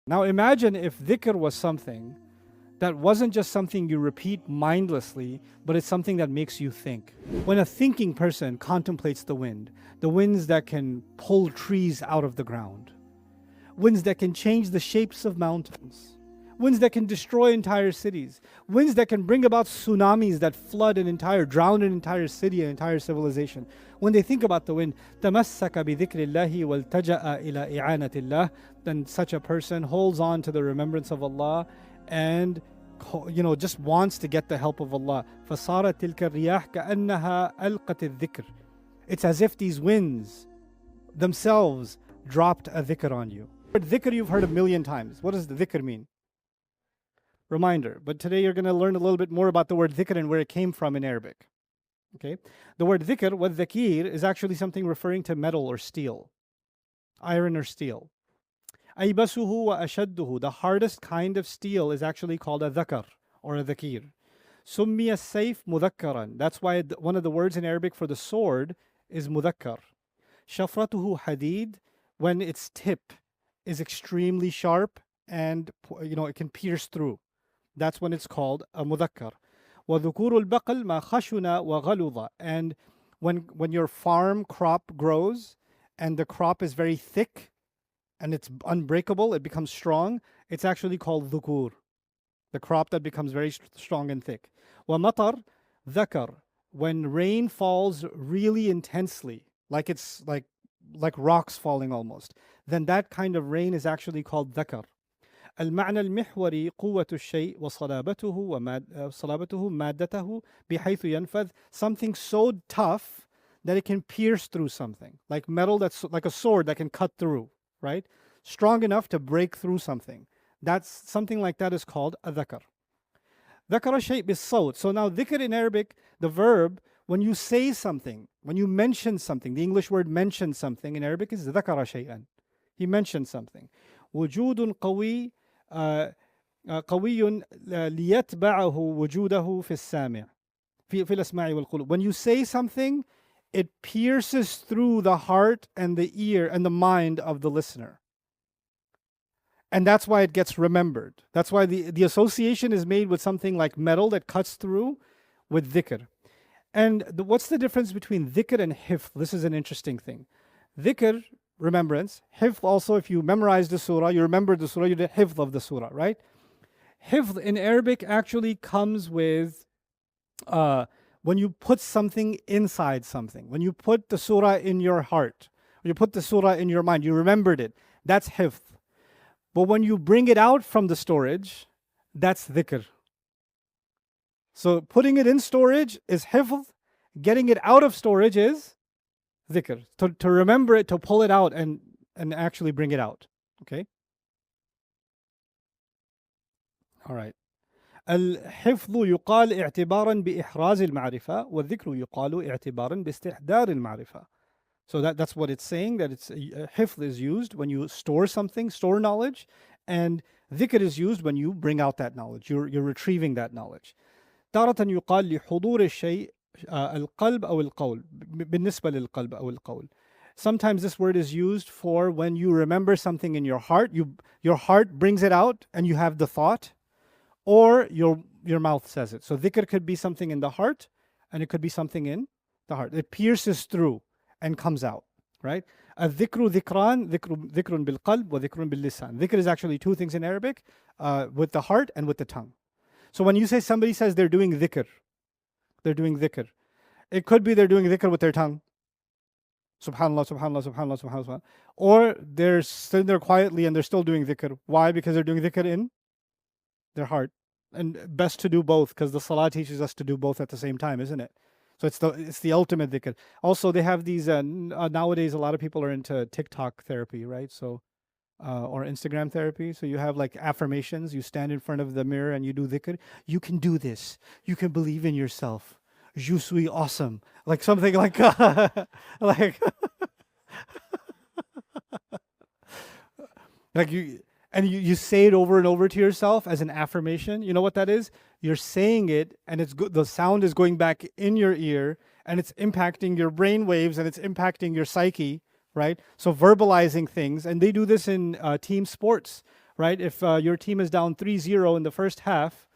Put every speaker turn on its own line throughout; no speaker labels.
Now imagine if dhikr was something that wasn't just something you repeat mindlessly, but it's something that makes you think. When a thinking person contemplates the winds that can pull trees out of the ground, winds that can change the shapes of mountains, winds that can destroy entire cities, winds that can bring about tsunamis that drown an entire city, an entire civilization. When they think about the wind, تَمَسَّكَ بِذِكْرِ اللَّهِ وَالْتَجَأَ إِلَىٰ إِعَانَةِ اللَّهِ, then such a person holds on to the remembrance of Allah and just wants to get the help of Allah. فَصَارَتْ تِلْكَ الرِّيَاحِ كَأَنَّهَا أَلْقَتِ الذِّكْرِ. It's as if these winds themselves dropped a dhikr on you. Dhikr you've heard a million times. What does the dhikr mean? Reminder. But today you're going to learn a little bit more about the word dhikr and where it came from in Arabic. Okay? The word dhikr, والذكير, is actually something referring to metal or steel. Iron or steel. أيبسه وأشده, the hardest kind of steel is actually called a dhakar or a dhakir. سمي السيف مذكرا. That's why one of the words in Arabic for the sword is mudhakkar. شفرته حديد, when its tip is extremely sharp and it can pierce through. That's when it's called a mudhakkar. وذكور البقل ما خشن وغلظ. And when your farm crop grows and the crop is very thick and it's unbreakable, it becomes strong, it's actually called dhukur, the crop that becomes very strong and thick. ومطر ذكر, when rain falls really intensely, like it's like rocks falling almost, then that kind of rain is actually called dhakar. المعنى المحوري قوة الشيء وصلابته مادته بحيث ينفذ, something so tough that it can pierce through something, like metal that's like a sword that can cut through, right? Strong enough to break through something. That's something like that is called a dhakar. ذكر الشيء بالصوت. So now dhikr in Arabic, the verb, when you say something, when you mention something, the English word mention something in Arabic is ذكر شيئا. He mentioned something. وجود قوي قوي ليتبعه وجوده في السامع في الأسماع والقلوب. When you say something, it pierces through the heart and the ear and the mind of the listener. And that's why it gets remembered. That's why the association is made with something like metal that cuts through with dhikr. And what's the difference between dhikr and hifz? This is an interesting thing. Dhikr, remembrance. Hifz also, if you memorize the surah, you remember the surah, you did hifz of the surah, right? Hifz in Arabic actually comes with when you put something inside something. When you put the surah in your heart, when you put the surah in your mind, you remembered it. That's hifz. But when you bring it out from the storage, that's dhikr. So putting it in storage is hifz. Getting it out of storage is dhikr. To remember it, to pull it out and actually bring it out. Okay? All right. الحفظ يقال اعتبارا بإحراز المعرفة والذكر يقال اعتبارا باستحضار المعرفة. So that's what it's saying, that it's hifz is used when you store something, store knowledge, and dhikr is used when you bring out that knowledge, you're retrieving that knowledge. تارة يقال لحضور الشيء القلب أو القول بالنسبة للقلب أو القول. Sometimes this word is used for when you remember something in your heart, your heart brings it out and you have the thought, or your mouth says it. So dhikr could be something in the heart and it could be something in the heart. It pierces through and comes out, right? الذكر ذكران, ذكر بالقلب وذكر باللسان. Dhikr is actually two things in Arabic, with the heart and with the tongue. So when you say somebody says they're doing dhikr, it could be they're doing dhikr with their tongue. Subhanallah, subhanallah, subhanallah, subhanallah. Or they're sitting there quietly and they're still doing dhikr. Why? Because they're doing dhikr in their heart. And best to do both, because the salah teaches us to do both at the same time, isn't it? So it's the ultimate dhikr. Also, they have these, nowadays a lot of people are into TikTok therapy, right? So, or Instagram therapy. So you have like affirmations. You stand in front of the mirror and you do dhikr. You can do this. You can believe in yourself. Je suis awesome. Like something like, like, like you say it over and over to yourself as an affirmation. You know what that is? You're saying it, and the sound is going back in your ear, and it's impacting your brain waves, and it's impacting your psyche, right? So verbalizing things, and they do this in team sports, right? If your team is down 3-0 in the first half,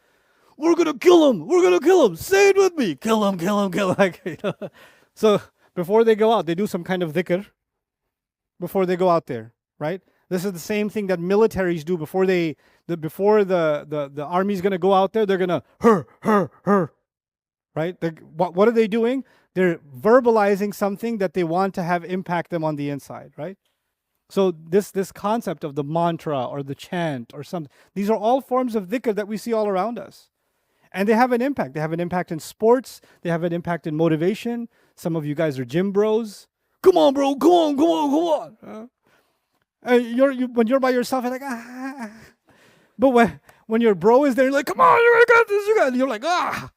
we're gonna kill him. We're gonna kill him. Say it with me. Kill him. Kill him. Kill him. Like, So before they go out, they do some kind of dhikr before they go out there, right? This is the same thing that militaries do before the army's gonna go out there. They're gonna right? What are they doing? They're verbalizing something that they want to have impact them on the inside, right? So this concept of the mantra or the chant or something, these are all forms of dhikr that we see all around us. And they have an impact. They have an impact in sports. They have an impact in motivation. Some of you guys are gym bros. Come on, bro. Come on, come on, come on. When you're by yourself, you're like, ah. But when your bro is there, you're like, come on, you got this, you got it. You're like, ah.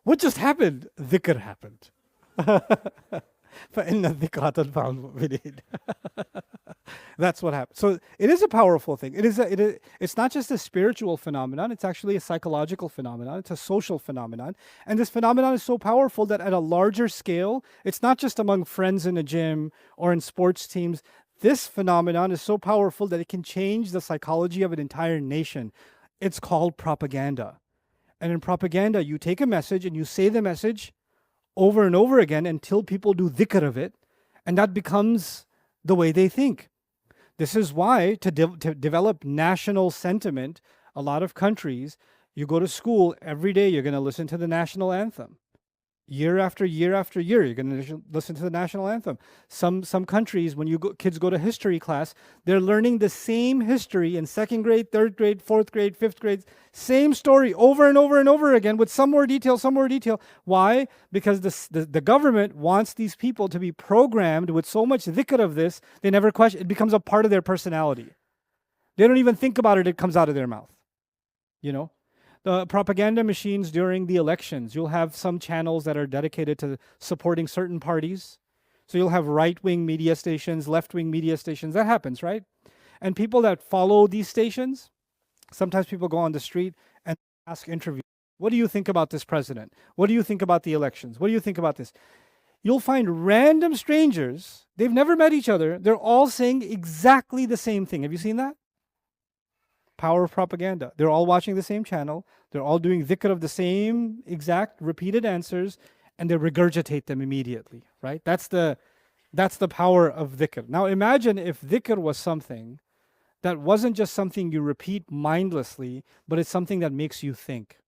What just happened? Dhikr happened. فَإِنَّ الذِّكْرَى تَنْفَعُ الْمُؤْمِنِينَ. That's what happens. So it is a powerful thing. It's not just a spiritual phenomenon. It's actually a psychological phenomenon. It's a social phenomenon. And this phenomenon is so powerful that at a larger scale, it's not just among friends in a gym or in sports teams. This phenomenon is so powerful that it can change the psychology of an entire nation. It's called propaganda. And in propaganda, you take a message and you say the message over and over again until people do dhikr of it, and that becomes the way they think. This is why to develop national sentiment, a lot of countries, you go to school every day, you're going to listen to the national anthem. Year after year after year, you're going to listen to the national anthem. Some countries, when kids go to history class, they're learning the same history in second grade, third grade, fourth grade, fifth grade, same story over and over and over again with some more detail, some more detail. Why? Because the government wants these people to be programmed with so much dhikr of this, they never question. It becomes a part of their personality. They don't even think about it, it comes out of their mouth. You know? The propaganda machines during the elections, you'll have some channels that are dedicated to supporting certain parties. So you'll have right-wing media stations, left-wing media stations. That happens, right? And people that follow these stations, sometimes people go on the street and ask interviews. What do you think about this president? What do you think about the elections? What do you think about this? You'll find random strangers, they've never met each other, they're all saying exactly the same thing. Have you seen that? Power of propaganda. They're all watching the same channel. They're all doing dhikr of the same exact repeated answers, and they regurgitate them immediately, right? That's the power of dhikr. Now imagine if dhikr was something that wasn't just something you repeat mindlessly, but it's something that makes you think.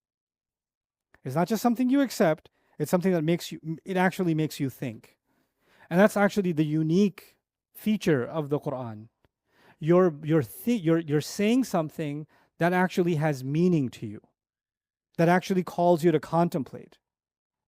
It's not just something you accept, it's something that it actually makes you think. And that's actually the unique feature of the Quran. You're saying something that actually has meaning to you, that actually calls you to contemplate.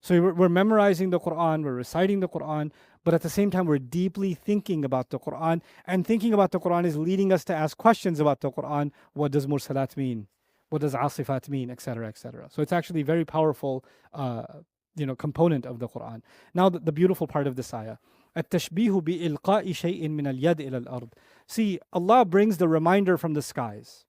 So we're memorizing the Quran, we're reciting the Quran, but at the same time we're deeply thinking about the Quran, and thinking about the Quran is leading us to ask questions about the Quran. What does mursalat mean? What does asifat mean? Etc. etc. So it's actually a very powerful component of the Quran. Now the beautiful part of this ayah. التشبيه بإلقاء شيء من اليد إلى الأرض. See, Allah brings the reminder from the skies.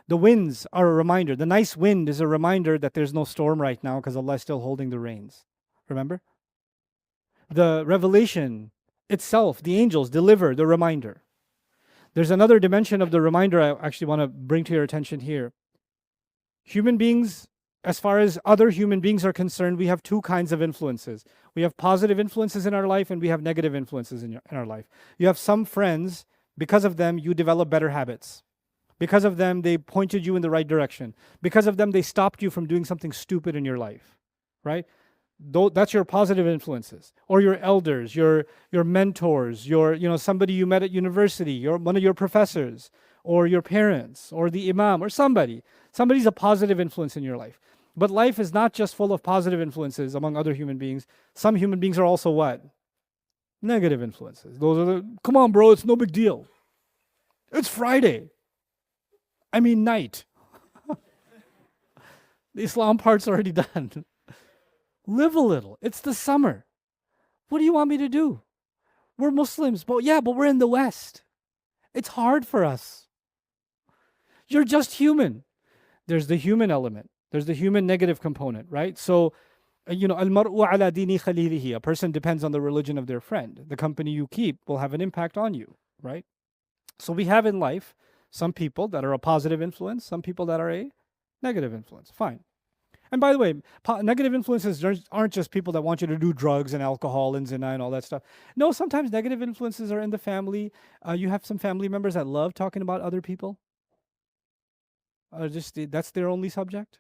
The winds are a reminder. The nice wind is a reminder that there's no storm right now because Allah is still holding the reins. Remember? The revelation itself, the angels deliver the reminder. There's another dimension of the reminder I actually want to bring to your attention here. Human beings, as far as other human beings are concerned, we have two kinds of influences. We have positive influences in our life and we have negative influences in our life. You have some friends, because of them, you develop better habits. Because of them, they pointed you in the right direction. Because of them, they stopped you from doing something stupid in your life, right? That's your positive influences. Or your elders, your mentors, somebody you met at university, one of your professors, or your parents, or the imam, or somebody. Somebody's a positive influence in your life. But life is not just full of positive influences among other human beings. Some human beings are also what? Negative influences. Those are come on, bro, it's no big deal. It's Friday. I mean night. The Islam part's already done. Live a little. It's the summer. What do you want me to do? We're Muslims, but we're in the West. It's hard for us. You're just human. There's the human element. There's the human negative component, right? So, al-mar'u ala dini khalilihi. A person depends on the religion of their friend. The company you keep will have an impact on you, right? So we have in life Some people that are a positive influence, some people that are a negative influence. Fine. And by the way, negative influences aren't just people that want you to do drugs and alcohol and zina and all that stuff. No, sometimes negative influences are in the family. You have some family members that love talking about other people. That's their only subject.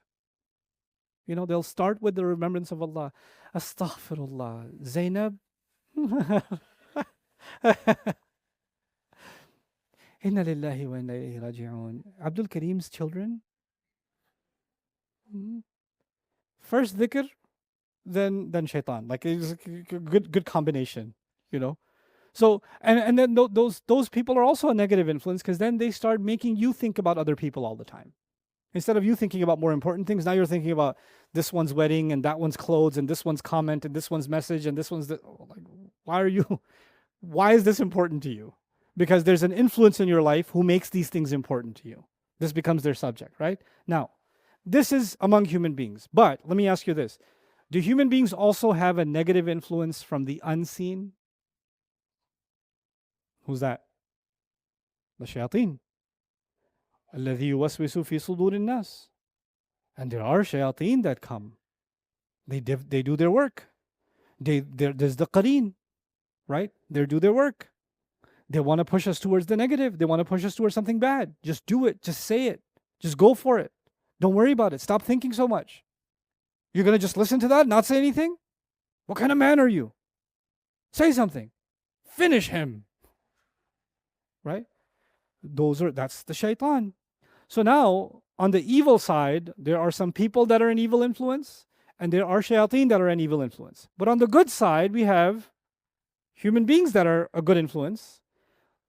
You know, they'll start with the remembrance of Allah. Astaghfirullah. Zainab. Inna lillahi wa inna ilayhi raji'un. Abdul Karim's children. Mhm. First dhikr, then shaitan. Like it's a good combination, you know. So and then those people are also a negative influence because then they start making you think about other people all the time. Instead of you thinking about more important things, now you're thinking about this one's wedding and that one's clothes and this one's comment and this one's message and this one's like, why is this important to you? Because there's an influence in your life who makes these things important to you. This becomes their subject, right? Now, this is among human beings. But let me ask you this. Do human beings also have a negative influence from the unseen? Who's that? The shayateen. الذي يوسوس في صدور الناس. And there are shayateen that come. They do their work. There's the qareen, right? They do their work. They want to push us towards the negative. They want to push us towards something bad. Just do it. Just say it. Just go for it. Don't worry about it. Stop thinking so much. You're going to just listen to that, not say anything? What kind of man are you? Say something. Finish him. Right? That's the shaitan. So now, on the evil side, there are some people that are an evil influence, and there are shayateen that are an evil influence. But on the good side, we have human beings that are a good influence,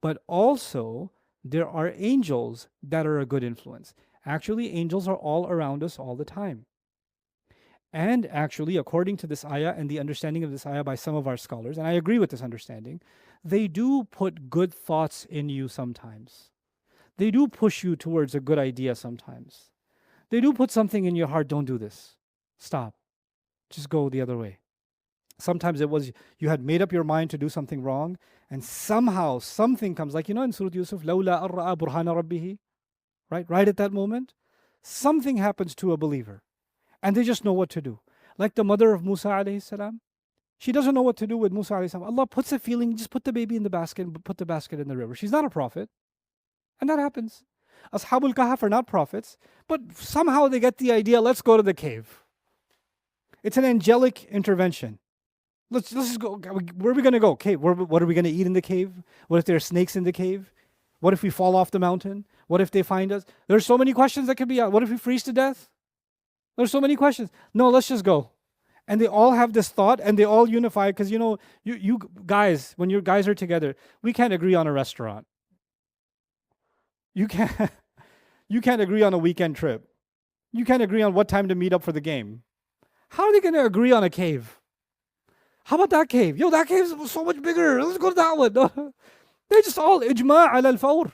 but also there are angels that are a good influence. Actually, angels are all around us all the time. And actually, according to this ayah and the understanding of this ayah by some of our scholars, and I agree with this understanding, they do put good thoughts in you sometimes. They do push you towards a good idea sometimes. They do put something in your heart, don't do this. Stop. Just go the other way. Sometimes it was you had made up your mind to do something wrong, and somehow something comes, like in Surah Yusuf, لَوْلَا أَرَّأَ بُرْهَانَ رَبِّهِ, right at that moment, something happens to a believer, and they just know what to do. Like the mother of Musa alayhi salam, she doesn't know what to do with Musa alayhi salam. Allah puts a feeling, just put the baby in the basket and put the basket in the river. She's not a prophet, and that happens. Ashabul Kahf are not prophets, but somehow they get the idea, let's go to the cave. It's an angelic intervention. Let's just go. Where are we going to go? Cave. What are we going to eat in the cave? What if there are snakes in the cave? What if we fall off the mountain? What if they find us? There's so many questions that could be out. What if we freeze to death? There's so many questions. No, let's just go. And they all have this thought and they all unify because, you guys, when you guys are together, we can't agree on a restaurant. You can't agree on a weekend trip. You can't agree on what time to meet up for the game. How are they going to agree on a cave? How about that cave? Yo, that cave is so much bigger. Let's go to that one. They just all ijma' ala al-fawr.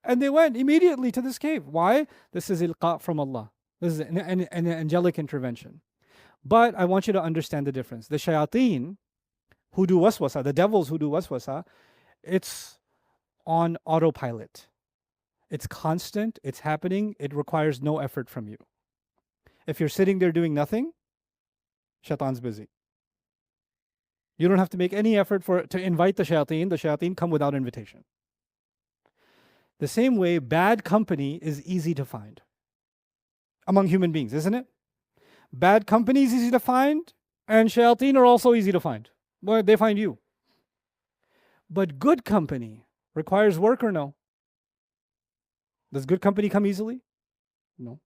And they went immediately to this cave. Why? This is ilqa from Allah. This is an angelic intervention. But I want you to understand the difference. The shayateen who do waswasa, the devils who do waswasa, it's on autopilot. It's constant. It's happening. It requires no effort from you. If you're sitting there doing nothing, shaitan's busy. You don't have to make any effort to invite the shayateen. The shayateen come without invitation. The same way, bad company is easy to find among human beings, isn't it? Bad company is easy to find, and shayateen are also easy to find. Well, they find you. But good company requires work or no? Does good company come easily? No.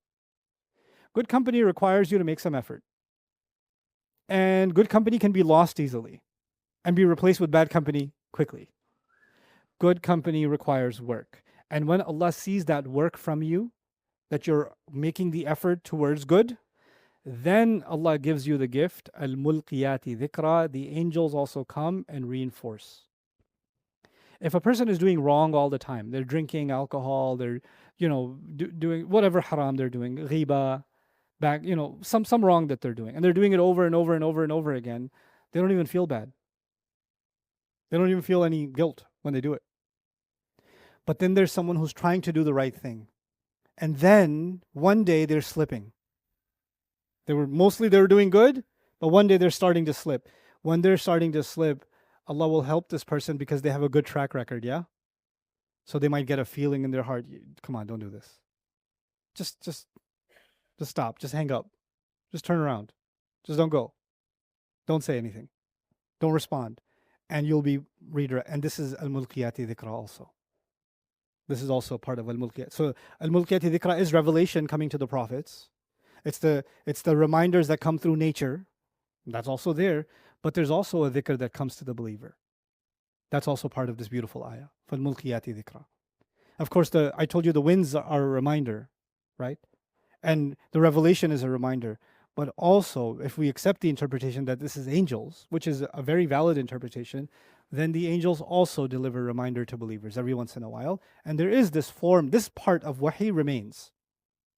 Good company requires you to make some effort. And good company can be lost easily and be replaced with bad company quickly. Good company requires work. And when Allah sees that work from you, that you're making the effort towards good, then Allah gives you the gift, al-mulqiyati dhikra, the angels also come and reinforce. If a person is doing wrong all the time, they're drinking alcohol, they're, doing whatever haram they're doing, ghiba, some wrong that they're doing, and they're doing it over and over and over and over again, they don't even feel bad. They don't even feel any guilt when they do it. But then there's someone who's trying to do the right thing. And then one day they're slipping. They were doing good, but one day they're starting to slip. When they're starting to slip, Allah will help this person because they have a good track record, yeah? So they might get a feeling in their heart, come on, don't do this. Just stop. Just hang up. Just turn around. Just don't go. Don't say anything. Don't respond. And you'll be redirect. And this is al-mulkiyati dhikra also. This is also part of al-mulkiyat. So al-mulkiyati dhikra is revelation coming to the prophets. It's the reminders that come through nature. That's also there. But there's also a dhikr that comes to the believer. That's also part of this beautiful ayah. فَالْمُلْقِيَاتِ ذِكْرًا. Of course, I told you the winds are a reminder, right? And the revelation is a reminder. But also, if we accept the interpretation that this is angels, which is a very valid interpretation, then the angels also deliver a reminder to believers every once in a while. And there is this form, this part of wahi remains.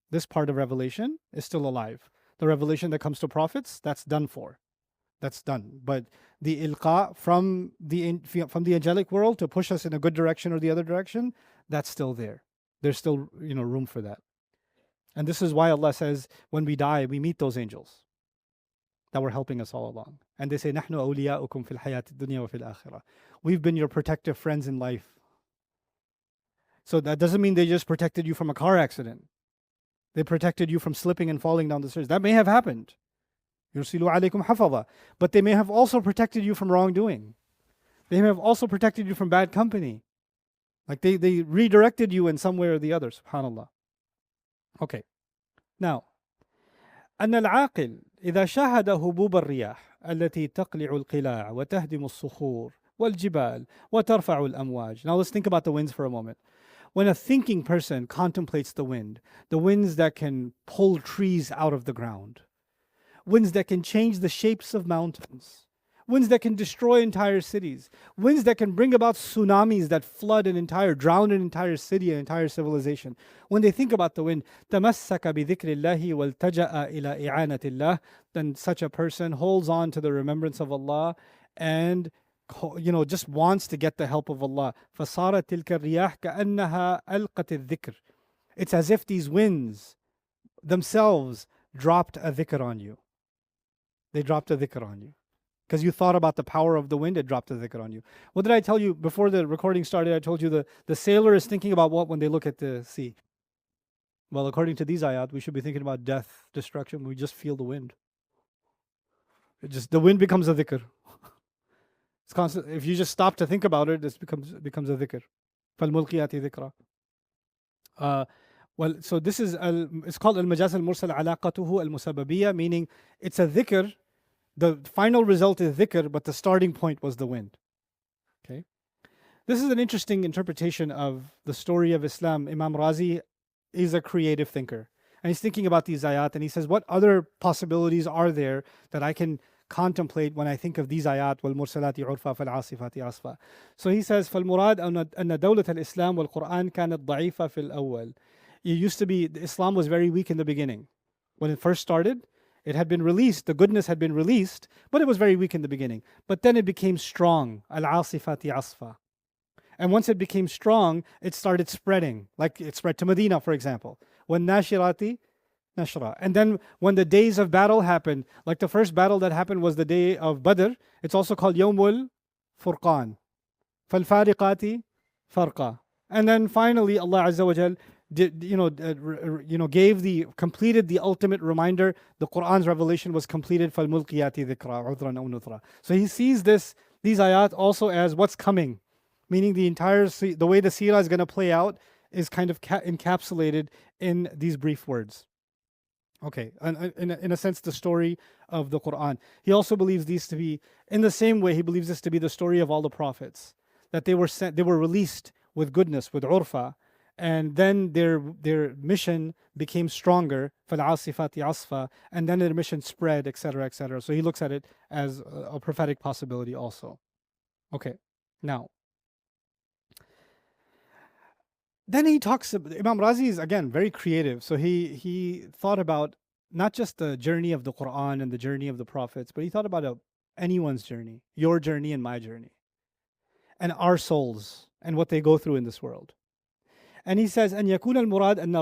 This part of revelation is still alive. The revelation that comes to prophets, that's done for. That's done. But the ilqa from the angelic world to push us in a good direction or the other direction, that's still there. There's still room for that. And this is why Allah says, when we die, we meet those angels that were helping us all along. And they say, نَحْنُ أَوْلِيَاؤُكُمْ فِي الْحَيَاةِ الدُّنْيَا وَفِي الْآخِرَةِ. We've been your protective friends in life. So that doesn't mean they just protected you from a car accident. They protected you from slipping and falling down the stairs. That may have happened. يُرْسِلُ عَلَيْكُمْ حَفَظًا. But they may have also protected you from wrongdoing. They may have also protected you from bad company. Like they redirected you in some way or the other, subhanAllah. Okay. Now, أن العاقل إذا شاهد هبوب الرياح التي تقلع القلاع وتهدم الصخور والجبال وترفع الأمواج. Now let's think about the winds for a moment. When a thinking person contemplates the winds that can pull trees out of the ground, winds that can change the shapes of mountains, winds that can destroy entire cities, winds that can bring about tsunamis that drown an entire city, an entire civilization. When they think about the wind, تَمَسَّكَ بِذِكْرِ اللَّهِ وَالْتَجَأَ إِلَىٰ إِعَانَةِ اللَّهِ, then such a person holds on to the remembrance of Allah and just wants to get the help of Allah. فَصَارَتْ تِلْكَ الرِّيَاحِ كَأَنَّهَا أَلْقَتِ الذِّكْرِ. It's as if these winds themselves dropped a dhikr on you. They dropped a dhikr on you. Because you thought about the power of the wind, it dropped a dhikr on you. What did I tell you before the recording started? I told you the sailor is thinking about what when they look at the sea? Well, according to these ayat, we should be thinking about death, destruction. We just feel the wind. The wind becomes a dhikr. It's constant. If you just stop to think about it, this becomes a dhikr. فَالْمُلْقِيَاتِ ذِكْرًا. Well, so this is it's called al-majaz al-mursal alaqatuhu al-musababiyya, meaning it's a dhikr. The final result is dhikr, but the starting point was the wind. Okay, this is an interesting interpretation of the story of Islam. Imam Razi is a creative thinker, and he's thinking about these ayat, and he says, what other possibilities are there that I can contemplate when I think of these ayat? وَالْمُرْسَلَاتِ عُرْفًا فَالْعَاصِفَاتِ عَصْفًا. So he says, فَالْمُرَادْ أَنَّ دَوْلَةَ الْإِسْلَامِ وَالْقُرْآنِ كَانَتْ ضَعِيفَةً فِي الْأَوَّلِ. It used to be, Islam was very weak in the beginning. When it first started, it had been released, the goodness had been released, but it was very weak in the beginning. But then it became strong. Al-Asifati Asfa. And once it became strong, it started spreading. Like it spread to Medina, for example. When Nashirati Nashra. And then when the days of battle happened, like the first battle that happened was the day of Badr. It's also called Yawmul Furqan. Fal-Fariqati Farqa. And then finally, Allah Azza wa Jal completed the ultimate reminder. The Quran's revelation was completed. فَالْمُلْقِيَاتِ ذِكْرًا عُذْرًا أَوْ نُذْرًا. So he sees these ayat also as what's coming, meaning the way the seerah is going to play out is kind of encapsulated in these brief words. Okay, and in a sense, the story of the Quran. He also believes these to be, in the same way, he believes this to be the story of all the prophets, that they were released with goodness, with urfa, and then their mission became stronger, فَالْعَاصِفَاتِ عَصْفًا, and then their mission spread, etc., etc. So he looks at it as a prophetic possibility also. Okay, now, then he talks, Imam Razi is again very creative, so he thought about not just the journey of the Quran and the journey of the prophets, but he thought about anyone's journey, your journey and my journey, and our souls, and what they go through in this world. And he says أن يكون المراد أن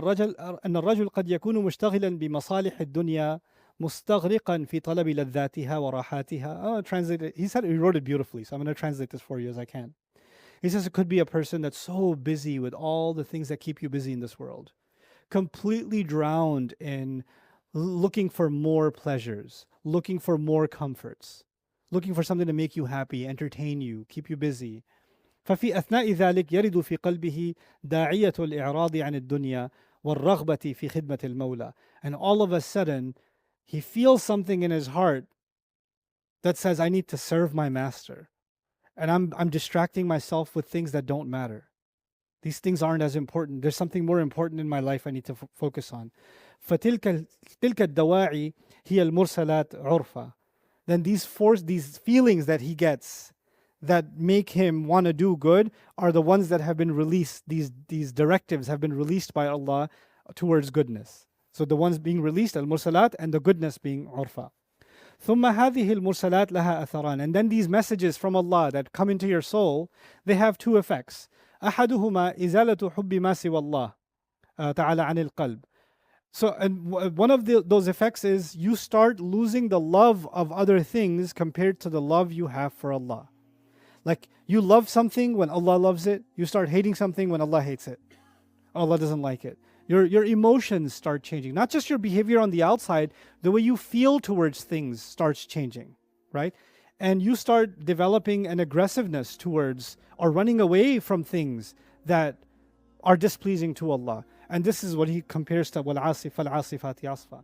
الرجل قد يكون مشتغلا بمصالح الدنيا مستغرقا في طلب لذاتها وراحاتها. Oh, translate it. He wrote it beautifully, so I'm going to translate this for you as I can. He says it could be a person that's so busy with all the things that keep you busy in this world, completely drowned in looking for more pleasures, looking for more comforts, looking for something to make you happy, entertain you, keep you busy. ففي أثناء ذلك يرد في قلبه داعية الإعراض عن الدنيا والرغبة في خدمة المولى. And all of a sudden, he feels something in his heart that says, I need to serve my master. And I'm distracting myself with things that don't matter. These things aren't as important. There's something more important in my life I need to focus on. فتلك الدواعي هي المرسلات عرفة. Then these feelings that he gets that make him want to do good are the ones that have been released. These directives have been released by Allah towards goodness. So the ones being released, al-mursalat, and the goodness being urfa. ثم هذه المرسلات لها أثران. And then these messages from Allah that come into your soul, they have two effects. أحدهما إزالة حب ما سوى الله تعالى عن القلب. So, and one of those effects is you start losing the love of other things compared to the love you have for Allah. Like you love something when Allah loves it, you start hating something when Allah hates it. Allah doesn't like it. Your emotions start changing. Not just your behavior on the outside, the way you feel towards things starts changing, right? And you start developing an aggressiveness towards or running away from things that are displeasing to Allah. And this is what he compares to وَالْعَاصِفَ الْعَاصِفَاتِ عَصْفًا.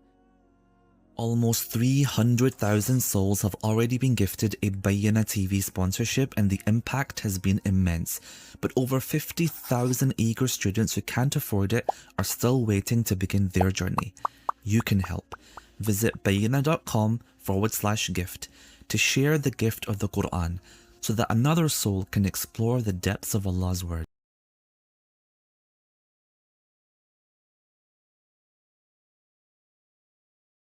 Almost 300,000 souls have already been gifted a Bayyinah TV sponsorship, and the impact has been immense. But over 50,000 eager students who can't afford it are still waiting to begin their journey. You can help. Visit bayyinah.com/gift to share the gift of the Quran so that another soul can explore the depths of Allah's word.